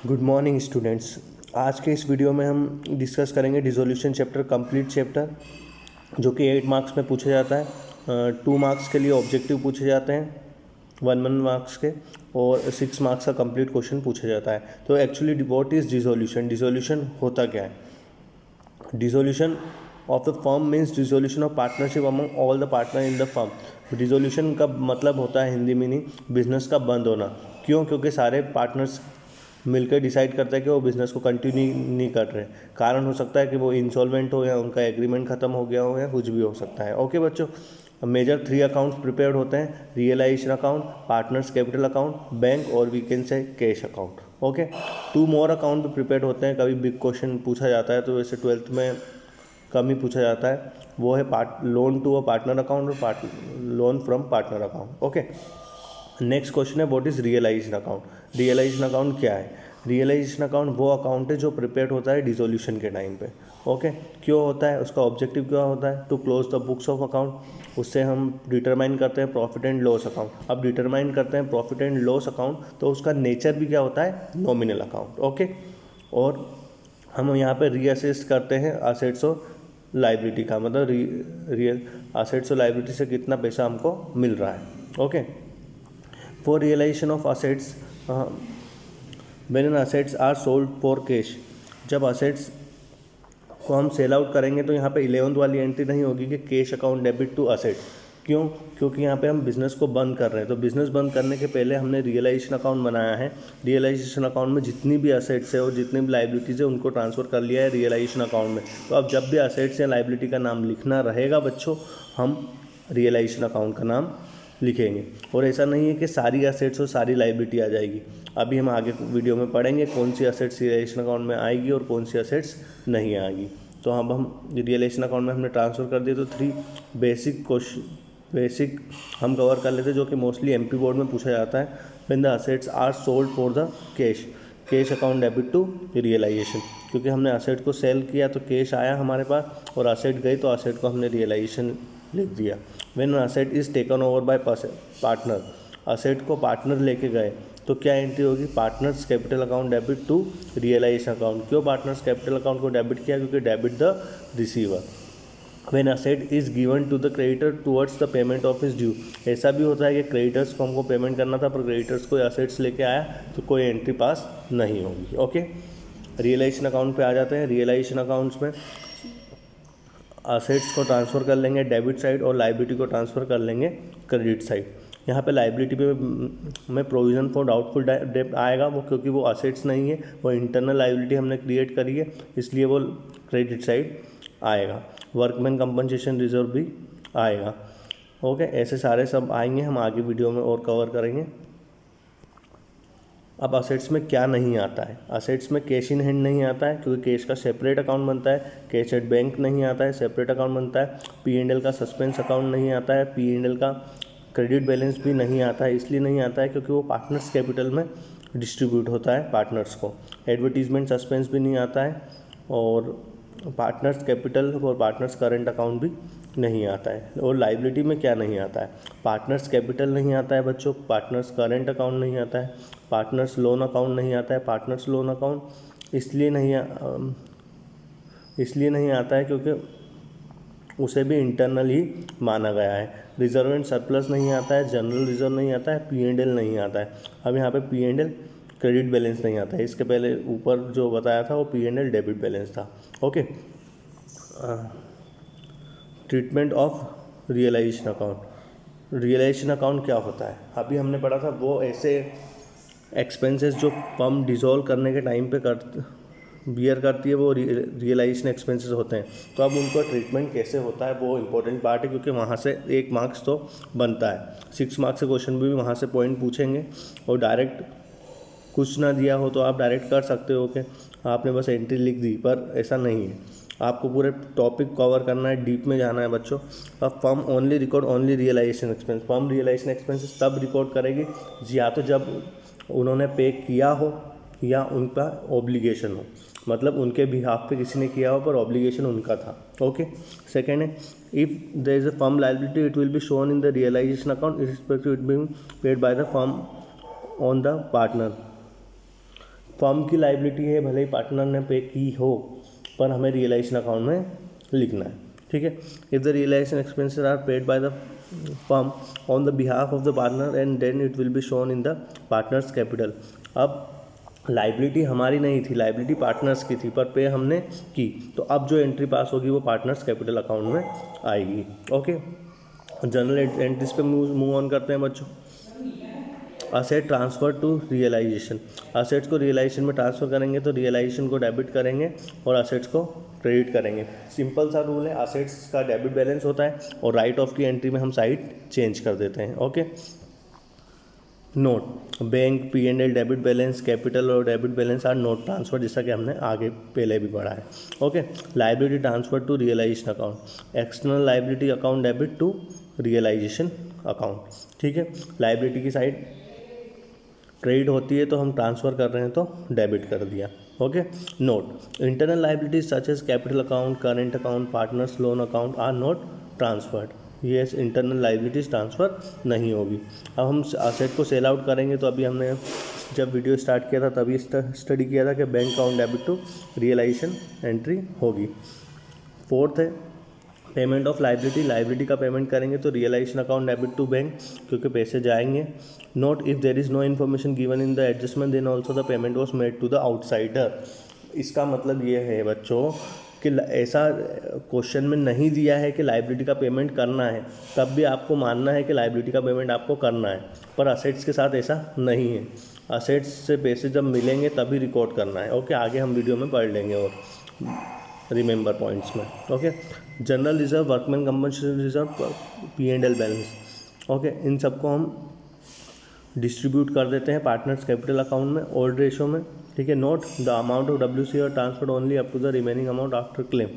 Good morning students. आज के इस वीडियो में हम डिस्कस करेंगे डिसोल्यूशन चैप्टर, कंप्लीट चैप्टर, जो कि 8 मार्क्स में पूछा जाता है। 2 मार्क्स के लिए ऑब्जेक्टिव पूछे जाते हैं, 1 मार्क्स के, और 6 मार्क्स का कंप्लीट क्वेश्चन पूछा जाता है। तो actually what is dissolution? Dissolution होता क्या है? Dissolution of the firm means dissolution of partnership among all the partner in the firm. Dissolution का मतलब होता है हिंदी मीनिंग बिजनेस का बंद होना। क्यों? क्योंकि सारे पार्टनर्स मिलकर डिसाइड करते हैं कि वो बिज़नेस को कंटिन्यू नहीं कर रहे। कारण हो सकता है कि वो इंसॉल्वेंट हो, या उनका एग्रीमेंट ख़त्म हो गया हो, या कुछ भी हो सकता है। ओके बच्चों, मेजर 3 अकाउंट्स प्रिपेयर्ड होते हैं: realisation account, partners capital account, bank, और we can say cash account. Okay, 2 more account भी प्रिपेयर्ड होते हैं। कभी बिग क्वेश्चन पूछा जाता है तो वैसे 12th में कम ही पूछा जाता है। वो है loan to a partner account और loan from partner account. Okay, next question है what is realisation account? Realisation account क्या है? रियलाइजेशन अकाउंट वो अकाउंट है जो प्रिपेयर होता है डिसोल्यूशन के टाइम पे। ओके, क्यों होता है? उसका ऑब्जेक्टिव क्या होता है? To close the books of account. उससे हम डिटरमाइन करते हैं प्रॉफिट एंड लॉस अकाउंट। अब डिटरमाइन करते हैं प्रॉफिट एंड लॉस अकाउंट, तो उसका नेचर भी क्या होता है? Nominal account. ओके, और हम यहाँ पे रीअसेस करते हैं असेट्स और लाइबिलिटी का, मतलब रियल असेट्स और लाइबिलिटी से कितना पैसा हमको मिल रहा है। Okay, for realisation of assets, when an assets are sold for cash. जब असेट्स को हम सेल आउट करेंगे तो यहाँ पे 11th वाली एंट्री नहीं होगी कि cash account debit to asset. क्यों? क्योंकि यहाँ पे हम बिज़नेस को बंद कर रहे हैं। तो बिज़नेस बंद करने के पहले हमने रियलाइजेशन अकाउंट बनाया है। रियलाइजेशन अकाउंट में जितनी भी असेट्स है और जितनी भी लाइबिलिटीज़ है उनको ट्रांसफ़र कर लिया है रियलाइजेशन अकाउंट में। तो अब जब भी असेट्स या लाइबिलिटी का नाम लिखना रहेगा बच्चों, हम रियलाइजेशन अकाउंट का नाम लिखेंगे। और ऐसा नहीं है कि सारी असेट्स और सारी लाइबिलिटी आ जाएगी। अभी हम आगे वीडियो में पढ़ेंगे कौन सी असेट्स रियलाइजेशन अकाउंट में आएगी और कौन सी असेट्स नहीं आएगी। तो अब हम रियलाइजेशन अकाउंट में हमने ट्रांसफ़र कर दिए, तो 3 बेसिक हम कवर कर लेते हैं, जो कि मोस्टली एमपी बोर्ड में पूछा जाता है। When the assets are sold for the cash account debit to realisation. क्योंकि हमने असेट को सेल किया तो कैश आया हमारे पास, और असेट गई तो असेट को हमने रियलाइजेशन लिख दिया। When asset is taken over by partner, asset को पार्टनर लेके गए तो क्या एंट्री होगी? Partners capital account debit to realisation account. क्यों पार्टनर्स कैपिटल अकाउंट को डेबिट किया? क्योंकि debit the receiver. When asset is given to the creditor towards the payment of his due. ऐसा भी होता है कि क्रेडिटर्स को हमको पेमेंट करना था, पर क्रेडिटर्स को असेट्स लेके आया तो कोई एंट्री पास नहीं होगी। ओके, रियलाइजेशन अकाउंट पे आ जाते हैं। रियलाइजेशन अकाउंट्स में असेट्स को ट्रांसफ़र कर लेंगे डेबिट साइड, और लाइबिलिटी को ट्रांसफ़र कर लेंगे क्रेडिट साइड। यहाँ पे लाइबिलिटी पे में प्रोविज़न फॉर डाउटफुल डेब्ट आएगा, वो क्योंकि वो असेट्स नहीं है, वो इंटरनल लाइबिलिटी हमने क्रिएट करी है, इसलिए वो क्रेडिट साइड आएगा। वर्कमैन कंपनसेशन रिजर्व भी आएगा। ओके, ऐसे सारे सब आएंगे, हम आगे वीडियो में और कवर करेंगे। अब असेट्स में क्या नहीं आता है? असेट्स में कैश इन हैंड नहीं आता है, क्योंकि कैश का सेपरेट अकाउंट बनता है। कैश एट बैंक नहीं आता है, सेपरेट अकाउंट बनता है। P&L का सस्पेंस अकाउंट नहीं आता है। P&L का क्रेडिट बैलेंस भी नहीं आता है। इसलिए नहीं आता है क्योंकि वो पार्टनर्स कैपिटल में डिस्ट्रीब्यूट होता है पार्टनर्स को। एडवर्टीजमेंट सस्पेंस भी नहीं आता है, और पार्टनर्स कैपिटल और पार्टनर्स करंट अकाउंट भी नहीं आता है। और लाइबिलिटी में क्या नहीं आता है? पार्टनर्स कैपिटल नहीं आता है बच्चों, पार्टनर्स करंट अकाउंट नहीं आता है, पार्टनर्स लोन अकाउंट नहीं आता है। पार्टनर्स लोन अकाउंट इसलिए नहीं आता है क्योंकि उसे भी इंटरनल ही माना गया है। रिजर्व एंड सरप्लस नहीं आता है, जनरल रिजर्व नहीं आता है, P&L नहीं आता है। अब यहाँ पे P&L क्रेडिट बैलेंस नहीं आता है। इसके पहले ऊपर जो बताया था वो P&L डेबिट बैलेंस था। Okay, treatment of realisation account. Realisation account क्या होता है? अभी हमने पढ़ा था वो ऐसे एक्सपेंसेस जो फर्म डिसॉल्व करने के टाइम पे बियर करती है, वो रियलाइजेशन एक्सपेंसेस होते हैं। तो अब उनका ट्रीटमेंट कैसे होता है वो इम्पोर्टेंट पार्ट है, क्योंकि वहाँ से 1 मार्क्स तो बनता है। 6 मार्क्स के क्वेश्चन भी वहाँ से पॉइंट पूछेंगे, और डायरेक्ट कुछ ना दिया हो तो आप डायरेक्ट कर सकते हो कि आपने बस एंट्री लिख दी, पर ऐसा नहीं है। आपको पूरे टॉपिक कवर करना है, डीप में जाना है बच्चों। अब firm only record only realisation expense. Firm realisation expenses तब रिकॉर्ड करेगी या तो जब उन्होंने पे किया हो या उनका ऑब्लिगेशन हो, मतलब उनके बिहाफ पे किसी ने किया हो पर ऑब्लिगेशन उनका था। ओके, सेकेंड है if there is a firm liability it will be shown in the realisation account it being paid by the firm on the partner. Firm की लाइबिलिटी है, भले ही पार्टनर ने पे की हो, पर हमें रियलाइजेशन अकाउंट में लिखना है, ठीक है। If the realisation expenses are paid by the firm on the behalf of the partner and then it will be shown in the partners capital. अब लाइबिलिटी हमारी नहीं थी, लाइबिलिटी पार्टनर्स की थी, पर पे हमने की, तो अब जो एंट्री पास होगी वो पार्टनर्स कैपिटल अकाउंट में आएगी। ओके, जनरल एंट्रीज पे मूव ऑन करते हैं बच्चों। Asset transfer to realisation, assets को रियलाइजेशन में ट्रांसफ़र करेंगे तो रियलाइजेशन को डेबिट करेंगे और असेट्स को क्रेडिट करेंगे। सिंपल सा रूल है, असेट्स का डेबिट बैलेंस होता है और राइट ऑफ की एंट्री में हम साइड चेंज कर देते हैं। Okay, note, bank P&L debit balance, capital और debit balance are not transfer, जैसा कि हमने आगे पहले भी पढ़ा है। Okay, liability transfer to realisation account, external liability account debit to realisation account, ठीक है। लाइबिलिटी की साइड क्रेडिट होती है तो हम ट्रांसफ़र कर रहे हैं तो डेबिट कर दिया। Okay, note, internal liabilities such as capital account, current account, partners loan account are not transferred, ये इंटरनल लाइबिलिटीज ट्रांसफ़र नहीं होगी। अब हम असेट को सेल आउट करेंगे, तो अभी हमने जब वीडियो स्टार्ट किया था तभी स्टडी किया था कि bank account debit to realisation entry होगी। फोर्थ है पेमेंट ऑफ लाइबिलिटी, लाइबिलिटी का पेमेंट करेंगे तो realisation account debit to bank, क्योंकि पैसे जाएंगे। Note, if there is no information given in the adjustment then also the payment was made to the outsider. इसका मतलब ये है बच्चों कि ऐसा क्वेश्चन में नहीं दिया है कि लाइबिलिटी का पेमेंट करना है, तब भी आपको मानना है कि लाइबिलिटी का पेमेंट आपको करना है, पर असेट्स के साथ ऐसा नहीं है। असेट्स से पैसे जब मिलेंगे तभी रिकॉर्ड करना है। ओके, आगे हम वीडियो में पढ़ लेंगे और रिमेंबर पॉइंट्स में। Okay, general reserve, workman compensation reserve, P&L balance, okay, इन सबको हम डिस्ट्रीब्यूट कर देते हैं पार्टनर्स कैपिटल अकाउंट में ओल्ड रेशो में, ठीक है। Note, the amount of WCR transferred only up to the remaining amount after claim.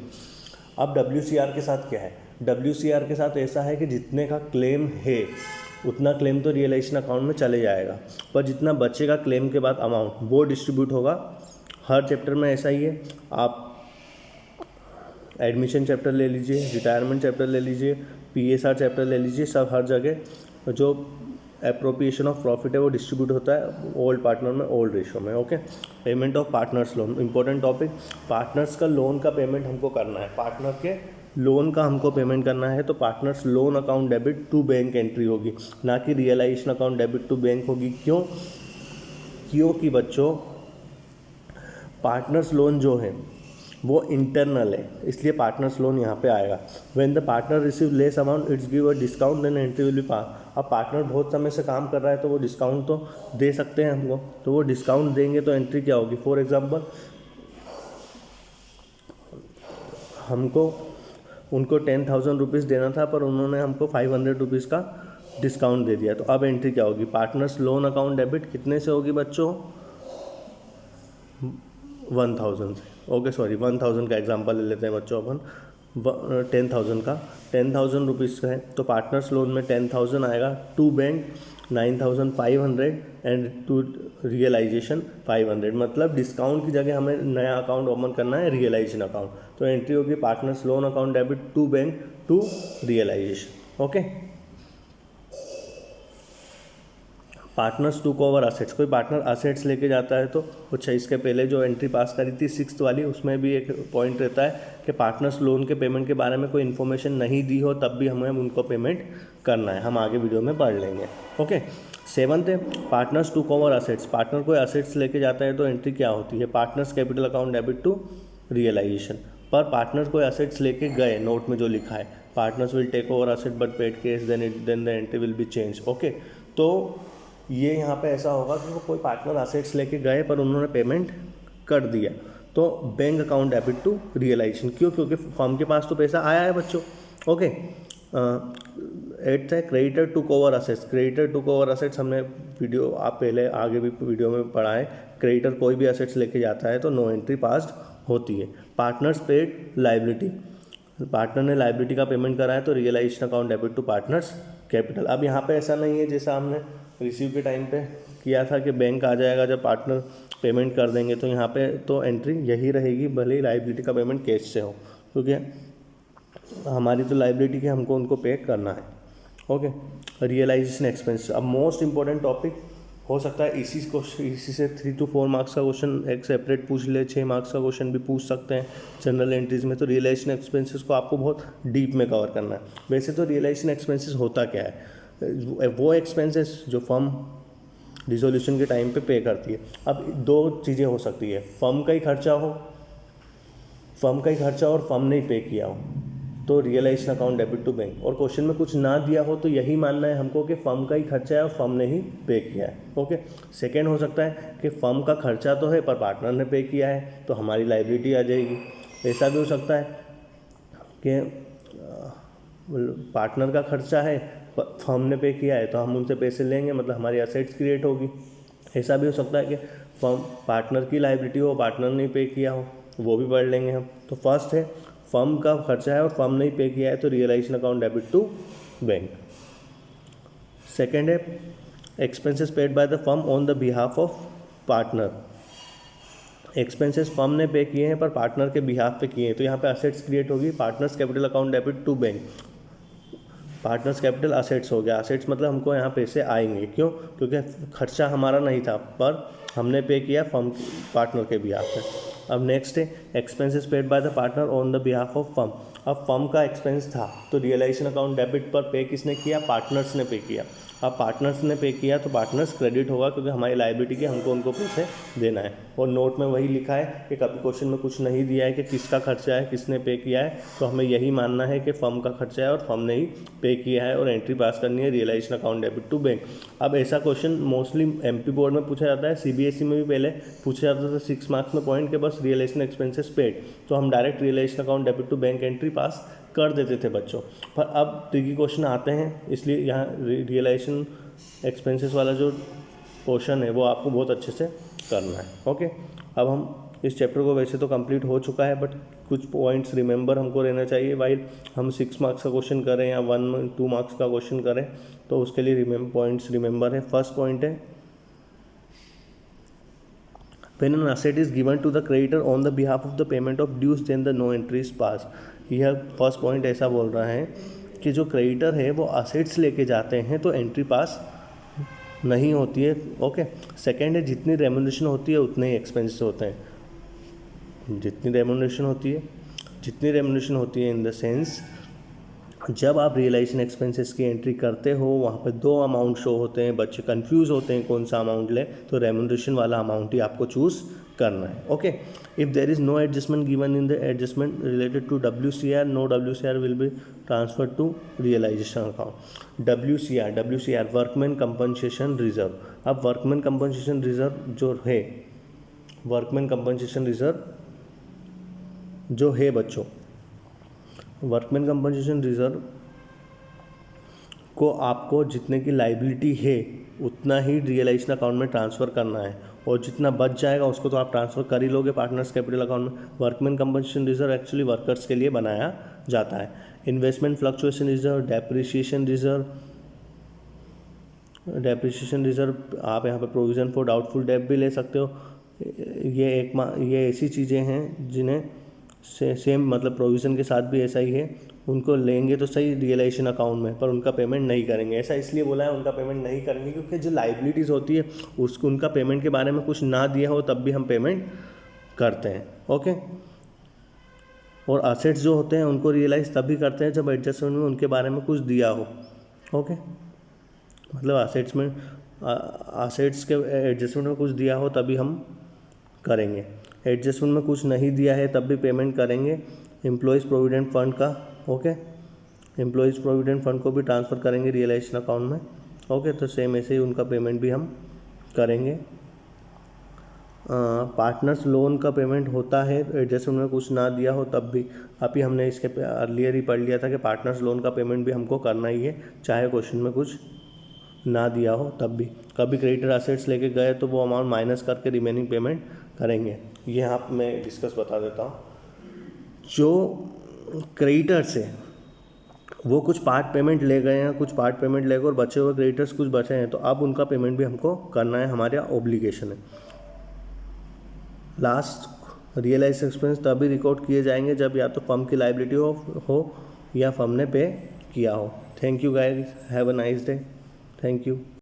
अब WCR के साथ क्या है, WCR के साथ ऐसा है कि जितने का क्लेम है उतना क्लेम तो रियलाइजेशन अकाउंट में चले जाएगा, पर जितना बचेगा क्लेम के बाद अमाउंट वो डिस्ट्रीब्यूट होगा। हर चैप्टर में ऐसा ही है, आप एडमिशन चैप्टर ले लीजिए, रिटायरमेंट चैप्टर ले लीजिए, PSR चैप्टर ले लीजिए, सब हर जगह जो एप्रोप्रिएशन ऑफ प्रॉफिट है वो डिस्ट्रीब्यूट होता है ओल्ड पार्टनर में ओल्ड रेशो में। Okay, payment of partners loan, important topic, partners का लोन का पेमेंट हमको करना है, पार्टनर के लोन का हमको पेमेंट करना है, तो partners loan account debit to bank entry होगी, ना कि realisation account debit to bank होगी। क्योंकि बच्चों पार्टनर्स लोन जो है वो इंटरनल है, इसलिए पार्टनर्स लोन यहाँ पे आएगा। When the partner receive less amount it's give a discount then entry will be pass. अब पार्टनर बहुत समय से काम कर रहा है तो वो डिस्काउंट तो दे सकते हैं हमको, तो वो डिस्काउंट देंगे तो एंट्री क्या होगी। फॉर एग्जांपल हमको उनको 10,000 रुपीज़ देना था, पर उन्होंने हमको 500 रुपीज़ का डिस्काउंट दे दिया, तो अब एंट्री क्या होगी, पार्टनर्स लोन अकाउंट डेबिट कितने से होगी बच्चों, 1,000 से। ओके, सॉरी 1,000 का एग्जांपल ले लेते हैं बच्चों अपन, 10,000 रुपीज़ का है, तो पार्टनर्स लोन में 10,000 आएगा, to bank 9,500 and to realisation 500, मतलब डिस्काउंट की जगह हमें नया अकाउंट ओपन करना है, रियलाइजेशन अकाउंट, तो एंट्री होगी partners loan account debit to bank to realisation. Okay, partners to cover assets, कोई पार्टनर असेट्स लेके जाता है तो अच्छा, इसके पहले जो एंट्री पास करी थी 6th वाली, उसमें भी एक पॉइंट रहता है कि पार्टनर्स लोन के पेमेंट के बारे में कोई इन्फॉर्मेशन नहीं दी हो तब भी हमें उनको पेमेंट करना है, हम आगे वीडियो में पढ़ लेंगे। ओके, 7th है partners to cover assets, partner कोई असेट्स लेके जाता है तो एंट्री क्या होती है, partners capital account debit to realisation. पर पार्टनर कोई असेट्स लेके गए, नोट में जो लिखा है partners will take over asset but paid cash then the entry will be change. Okay, तो ये यहाँ पे ऐसा होगा कि वो कोई पार्टनर असेट्स लेके गए पर उन्होंने पेमेंट कर दिया, तो bank account debit to realisation. क्योंकि फर्म के पास तो पैसा आया है बच्चों। ओके, 8th है creditor to cover assets, creditor to cover assets हमने वीडियो आप पहले आगे भी वीडियो में पढ़ा है, क्रेडिटर कोई भी असेट्स लेके जाता है तो नो एंट्री पास्ड होती है। पार्टनर्स पेड लाइबिलिटी, पार्टनर ने लाइबिलिटी का पेमेंट करा है तो realisation account debit to partners capital. अब यहाँ पे ऐसा नहीं है जैसा हमने रिसीव के टाइम पे किया था कि बैंक आ जाएगा जब पार्टनर पेमेंट कर देंगे, तो यहाँ पे तो एंट्री यही रहेगी भले ही लाइबिलिटी का पेमेंट कैश से हो, क्योंकि हमारी तो लाइबिलिटी की हमको उनको पे करना है। ओके, रियलाइजेशन एक्सपेंस, अब मोस्ट इम्पॉर्टेंट टॉपिक हो सकता है इसी से 3 to 4 मार्क्स का क्वेश्चन एक सेपरेट पूछ ले, 6 मार्क्स का क्वेश्चन भी पूछ सकते हैं जनरल एंट्रीज में। तो रियलाइजेशन एक्सपेंसेस को आपको बहुत डीप में कवर करना है। वैसे तो रियलाइजेशन एक्सपेंसेस होता क्या है, वो एक्सपेंसेस जो फर्म डिसोल्यूशन के टाइम पे करती है। अब 2 चीज़ें हो सकती है, फर्म का ही खर्चा और फर्म ने ही पे किया हो, तो realisation account debit to bank. और क्वेश्चन में कुछ ना दिया हो तो यही मानना है हमको कि फर्म का ही खर्चा है और फर्म ने ही पे किया है। ओके। सेकेंड हो सकता है कि फर्म का खर्चा तो है पर पार्टनर ने पे किया है, तो हमारी लायबिलिटी आ जाएगी। ऐसा भी हो सकता है कि पार्टनर का खर्चा है, फर्म ने पे किया है, तो हम उनसे पैसे लेंगे, मतलब हमारी असेट्स क्रिएट होगी। ऐसा भी हो सकता है कि फर्म पार्टनर की लायबिलिटी हो, पार्टनर ने पे किया हो, वो भी पढ़ लेंगे हम। तो फर्स्ट है फर्म का खर्चा है और फर्म ने पे किया है, तो realisation account debit to bank. Second है expenses paid by the firm on the behalf of partner. Expenses firm ने पे किए हैं पर पार्टनर के बिहाफ पे किए हैं, तो यहाँ पे असेट्स क्रिएट होगी, partners capital account debit to bank. Partners capital assets हो गया, असेट्स मतलब हमको यहाँ पैसे आएंगे, क्यों? क्योंकि खर्चा हमारा नहीं था पर हमने पे किया फर्म पार्टनर के बिहाफ पे। अब नेक्स्ट है expenses paid by the partner on the behalf of firm. अब फर्म का एक्सपेंस था तो रियलाइजेशन अकाउंट डेबिट पर पे किसने किया? पार्टनर्स ने पे किया। अब पार्टनर्स ने पे किया तो पार्टनर्स क्रेडिट होगा, क्योंकि हमारी लायबिलिटी के हमको उनको पैसे देना है। और नोट में वही लिखा है कि कभी क्वेश्चन में कुछ नहीं दिया है कि किसका खर्चा है, किसने पे किया है, तो हमें यही मानना है कि फर्म का खर्चा है और फर्म ने ही पे किया है और एंट्री पास करनी है realisation account debit to bank. अब ऐसा क्वेश्चन मोस्टली एमपी बोर्ड में पूछा जाता है, सीबीएसई में भी पहले पूछा जाता था 6 मार्क्स में पॉइंट के बस रियलाइजेशन एक्सपेंसेस पेड, तो हम direct realisation account debit to bank entry pass कर देते थे बच्चों। पर अब ट्रिकी क्वेश्चन आते हैं, इसलिए यहाँ रियलाइजेशन एक्सपेंसेस वाला जो पोर्शन है वो आपको बहुत अच्छे से करना है। ओके। अब हम इस चैप्टर को वैसे तो कंप्लीट हो चुका है, बट कुछ पॉइंट्स रिमेंबर हमको रहना चाहिए। वाइल हम 6 मार्क्स का क्वेश्चन करें या 1-2 मार्क्स का क्वेश्चन करें, तो उसके लिए पॉइंट्स रिमेंबर है। फर्स्ट पॉइंट है when an asset is given to the creditor on the behalf of the payment of dues then the no entry is passed। यह फर्स्ट पॉइंट ऐसा बोल रहा है कि जो क्रेडिटर है वो असेट्स लेके जाते हैं तो एंट्री पास नहीं होती है। ओके। सेकेंड है जितनी रेम्यूनरेशन होती है उतने ही एक्सपेंसेस होते हैं। जितनी रेम्यूनरेशन होती है इन द सेंस जब आप रियलाइजेशन एक्सपेंसेस की एंट्री करते हो वहाँ पे 2 अमाउंट शो होते हैं, बच्चे कंफ्यूज होते हैं कौन सा अमाउंट ले, तो रेम्यूनरेशन वाला अमाउंट ही आपको चूज़ करना है। Okay. If there is no adjustment given in the adjustment related to WCR, no WCR will be transfer to realisation account. WCR workman compensation reserve. अब वर्कमैन कंपनसेशन रिजर्व जो है बच्चों, workman compensation reserve को आपको जितने की liability है उतना ही रियलाइजेशन अकाउंट में ट्रांसफ़र करना है, और जितना बच जाएगा उसको तो आप ट्रांसफ़र कर ही लोगे पार्टनर्स कैपिटल अकाउंट में। Workman compensation reserve actually workers के लिए बनाया जाता है। Investment fluctuation reserve, depreciation reserve आप यहाँ पे प्रोविज़न फॉर डाउटफुल डेट भी ले सकते हो। ये ऐसी चीज़ें हैं जिन्हें सेम मतलब प्रोविज़न के साथ भी ऐसा ही है, उनको लेंगे तो सही रियलाइजेशन अकाउंट में, पर उनका पेमेंट नहीं करेंगे। ऐसा इसलिए बोला है उनका पेमेंट नहीं करेंगे क्योंकि जो लायबिलिटीज़ होती है उसको उनका पेमेंट के बारे में कुछ ना दिया हो तब भी हम पेमेंट करते हैं। ओके। और असेट्स जो होते हैं उनको रियलाइज़ तभी करते हैं जब एडजस्टमेंट में उनके बारे में कुछ दिया हो। ओके। मतलब असेट्स के एडजस्टमेंट में कुछ दिया हो तभी हम करेंगे, एडजस्टमेंट में कुछ नहीं दिया है तब भी पेमेंट करेंगे। एम्प्लॉयज़ प्रोविडेंट फंड का, ओके, एम्प्लॉयज़ प्रोविडेंट फंड को भी ट्रांसफ़र करेंगे रियलाइजेशन अकाउंट में। ओके। तो सेम ऐसे ही उनका पेमेंट भी हम करेंगे। पार्टनर्स लोन का पेमेंट होता है एडजस्टमेंट में कुछ ना दिया हो तब भी। अभी हमने इसके अर्लियर ही पढ़ लिया था कि पार्टनर्स लोन का पेमेंट भी हमको करना ही है, चाहे क्वेश्चन में कुछ ना दिया हो तब भी। कभी क्रेडिटर असेट्स लेके गए तो वो अमाउंट माइनस करके रिमेनिंग पेमेंट करेंगे। ये यहाँ मैं डिस्कस बता देता हूँ। जो क्रेडिटर्स है वो कुछ पार्ट पेमेंट ले गए हैं, कुछ पार्ट पेमेंट ले गए और बचे हुए क्रेडिटर्स कुछ बचे हैं, तो अब उनका पेमेंट भी हमको करना है, हमारा ऑब्लिगेशन है। लास्ट रियलाइज एक्सपेंस तभी रिकॉर्ड किए जाएंगे जब या तो फर्म की लायबिलिटी हो या फर्म ने पे किया हो। Thank you guys, have a nice day. Thank you.